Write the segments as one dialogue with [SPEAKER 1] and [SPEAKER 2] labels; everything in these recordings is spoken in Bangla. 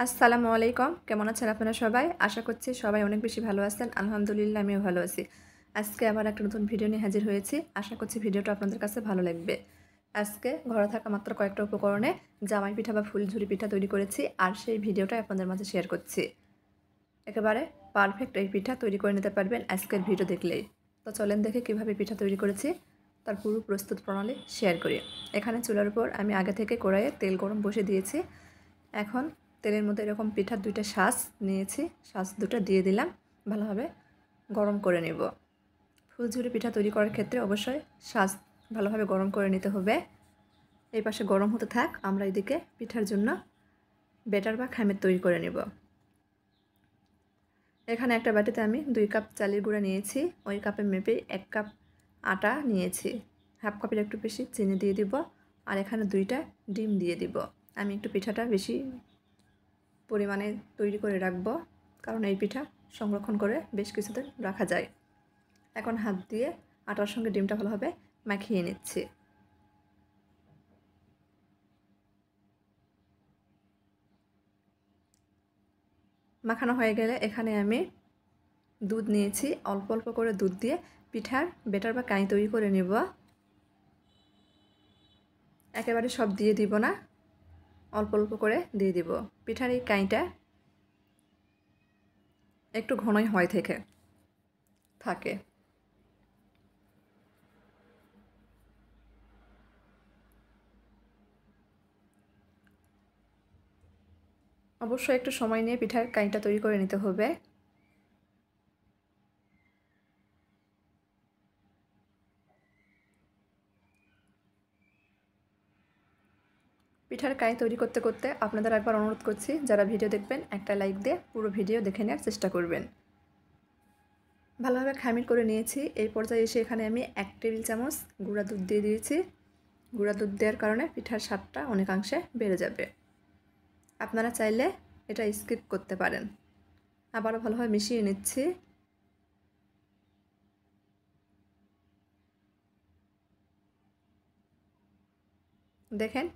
[SPEAKER 1] আসসালামু আলাইকুম। কেমন আছেন আপনারা সবাই? আশা করছি সবাই অনেক বেশি ভালো আছেন। আলহামদুলিল্লাহ আমিও ভালো আছি। আজকে আবার একটা নতুন ভিডিও নিয়ে হাজির হয়েছি। আশা করছি ভিডিওটা আপনাদের কাছে ভালো লাগবে। আজকে ঘরে থাকা মাত্র কয়েকটা উপকরণে জামাই পিঠা বা ফুলঝুরি পিঠা তৈরি করেছি আর সেই ভিডিওটাই আপনাদের মাঝে শেয়ার করছি। একেবারে পারফেক্ট এই পিঠা তৈরি করে নিতে পারবেন আজকের ভিডিও দেখলেই। তো চলেন দেখে কীভাবে পিঠা তৈরি করেছি তার পুরো প্রস্তুত প্রণালী শেয়ার করি। এখানে চুলার উপর আমি আগে থেকে কড়াইয়ে তেল গরম বসিয়ে দিয়েছি। এখন তেলের মধ্যে এরকম পিঠার দুইটা শাঁস নিয়েছি, শাঁস দুটো দিয়ে দিলাম, ভালোভাবে গরম করে নেব। ফুলঝুরি পিঠা তৈরি করার ক্ষেত্রে অবশ্যই শাঁস ভালোভাবে গরম করে নিতে হবে। এই পাশে গরম হতে থাক, আমরা এদিকে পিঠার জন্য ব্যাটার বা খামির তৈরি করে নেব। এখানে একটা বাটিতে আমি 2 কাপ চালের গুঁড়া নিয়েছি, ওই কাপে মেপে 1 কাপ আটা নিয়েছি, হাফ কাপের একটু বেশি চিনি দিয়ে দিব, আর এখানে 2টা ডিম দিয়ে দিব। আমি একটু পিঠাটা বেশি পরিমাণে তৈরি করে রাখবো, কারণ এই পিঠা সংরক্ষণ করে বেশ কিছুদিন রাখা যায়। এখন হাত দিয়ে আটার সঙ্গে ডিমটা ভালোভাবে মাখিয়ে নিচ্ছি। মাখানো হয়ে গেলে এখানে আমি দুধ নিয়েছি, অল্প অল্প করে দুধ দিয়ে পিঠার ব্যাটার বা কাই তৈরি করে নেব। একেবারে সব দিয়ে দিব না, অল্প অল্প করে দিয়ে দিব। পিঠার এই কাইটা একটু ঘনই হয় থাকে। অবশ্যই একটু সময় নিয়ে পিঠার কাইটা তৈরি করে নিতে হবে। পিঠার কাই তৈরি করতে করতে আপনাদের একবার অনুরোধ করছি, যারা ভিডিও দেখবেন একটা লাইক দিয়ে পুরো ভিডিও দেখে নেওয়ার চেষ্টা করবেন। ভালোভাবে খামির করে নিয়েছি। এই পর্যায়ে এসে এখানে আমি 1 টেবিল চামচ গুঁড়া দুধ দিয়ে দিয়েছি। গুঁড়া দুধ দেওয়ার কারণে পিঠার স্বাদটা অনেকাংশে বেড়ে যাবে। আপনারা চাইলে এটা স্কিপ করতে পারেন। আবারও ভালোভাবে মিশিয়ে নিচ্ছি। দেখেন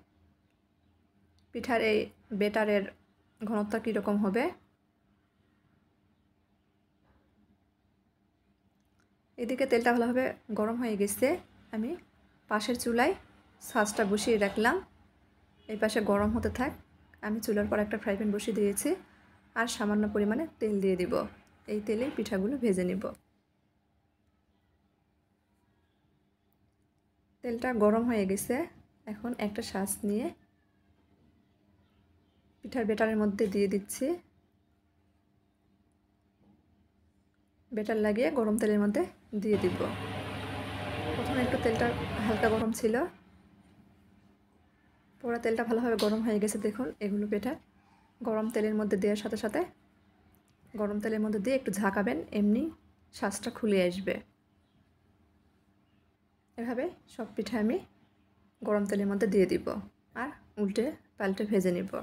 [SPEAKER 1] পিঠার এই ব্যাটারের ঘনত্ব কীরকম হবে। এদিকে তেলটা ভালোভাবে গরম হয়ে গেছে। আমি পাশের চুলায় ছাঁচটা বসিয়ে রাখলাম, এই পাশে গরম হতে থাক। আমি চুলার পর একটা ফ্রাই প্যান বসিয়ে দিয়েছি আর সামান্য পরিমাণে তেল দিয়ে দিব। এই তেলেই পিঠাগুলো ভেজে নিব। তেলটা গরম হয়ে গেছে। এখন একটা শাঁস নিয়ে পিঠার ব্যাটারের মধ্যে দিয়ে দিচ্ছি। ব্যাটার লাগিয়ে গরম তেলের মধ্যে দিয়ে দিব। প্রথমে একটু তেলটা হালকা গরম ছিল, পরে তেলটা ভালোভাবে গরম হয়ে গেছে। দেখুন এগুলো পিঠা গরম তেলের মধ্যে দেওয়ার সাথে সাথে গরম তেলের মধ্যে দিয়ে একটু ঝাঁকাবেন, এমনি শাঁসটা খুলে আসবে। এভাবে সব পিঠা আমি গরম তেলের মধ্যে দিয়ে দিব আর উল্টে পাল্টে ভেজে নিব।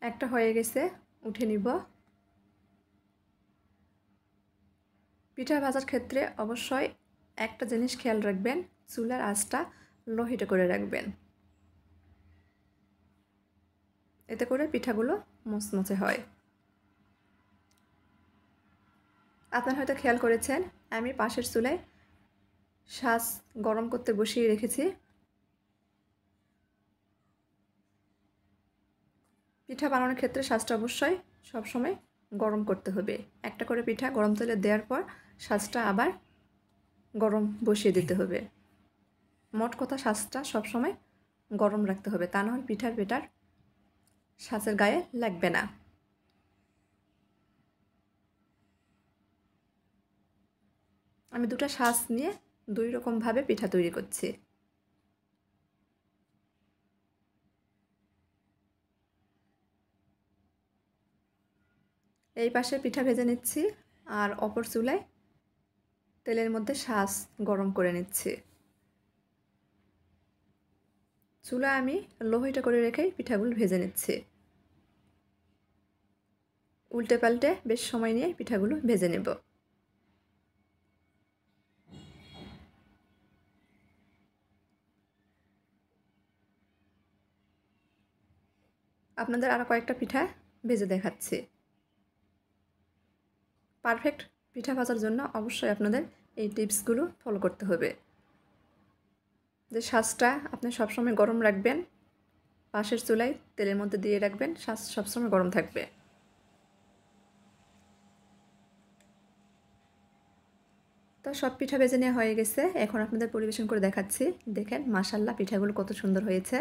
[SPEAKER 1] একটা হয়ে গেছে, উঠে নিব। পিঠা ভাজার ক্ষেত্রে অবশ্যই একটা জিনিস খেয়াল রাখবেন, চুলার আঁচটা লো হিটে করে রাখবেন। এতে করে পিঠাগুলো মুচমুচে হয়। আপনারা হয়তো খেয়াল করেছেন, আমি পাশের চুলায় শাঁস গরম করতে বসিয়ে রেখেছি। পিঠা বানানোর ক্ষেত্রে শাঁসটা অবশ্যই সবসময় গরম করতে হবে। একটা করে পিঠা গরম তেলে দেওয়ার পর শাঁসটা আবার গরম বসিয়ে দিতে হবে। মোট কথা শাঁসটা সবসময় গরম রাখতে হবে, তা নাহলে পিঠার ব্যাটার শাঁসের গায়ে লাগবে না। আমি 2টা শাঁস নিয়ে 2 রকমভাবে পিঠা তৈরি করছি। এই পাশে পিঠা ভেজে নিচ্ছি আর অপর চুলায় তেলের মধ্যে শাঁস গরম করে নিচ্ছি। চুলা আমি লো হিটে করে রেখেই পিঠাগুলো ভেজে নিচ্ছি। উল্টে পাল্টে বেশ সময় নিয়ে পিঠাগুলো ভেজে নেব। আপনাদের আরও কয়েকটা পিঠা ভেজে দেখাচ্ছি। পারফেক্ট পিঠা ভাজার জন্য অবশ্যই আপনাদের এই টিপসগুলো ফলো করতে হবে। যে শাঁসটা আপনি সবসময় গরম রাখবেন, পাশের চুলায় তেলের মধ্যে দিয়ে রাখবেন, শাঁস সবসময় গরম থাকবে। তো সব পিঠা ভেজে নেওয়া হয়ে গেছে, এখন আপনাদের পরিবেশন করে দেখাচ্ছি। দেখেন মাশাআল্লাহ পিঠাগুলো কত সুন্দর হয়েছে,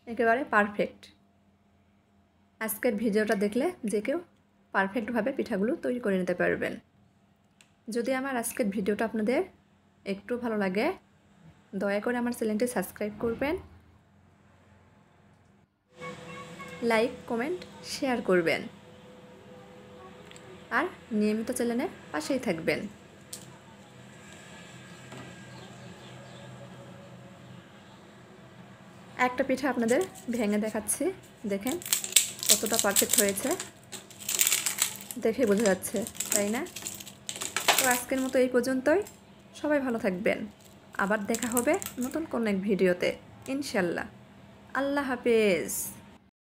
[SPEAKER 1] একেবারে পারফেক্ট। আজকের ভিডিওটা দেখলে যে কেউ পারফেক্টভাবে পিঠাগুলো তৈরি করে নিতে পারবেন। যদি আমার আজকের ভিডিওটা আপনাদের একটু ভালো লাগে, দয়া করে আমার চ্যানেলটি সাবস্ক্রাইব করবেন, লাইক কমেন্ট শেয়ার করবেন, আর নিয়মিত চ্যানেলের পাশেই থাকবেন। একটা পিঠা আপনাদের ভেঙে দেখাচ্ছি, দেখেন কতটা পারফেক্ট হয়েছে, দেখে বোঝা যাচ্ছে তাই না? তো আজকের মতো এই পর্যন্তই। সবাই ভালো থাকবেন, আবার দেখা হবে নতুন কোনো এক ভিডিওতে ইনশাল্লাহ। আল্লাহ হাফেজ।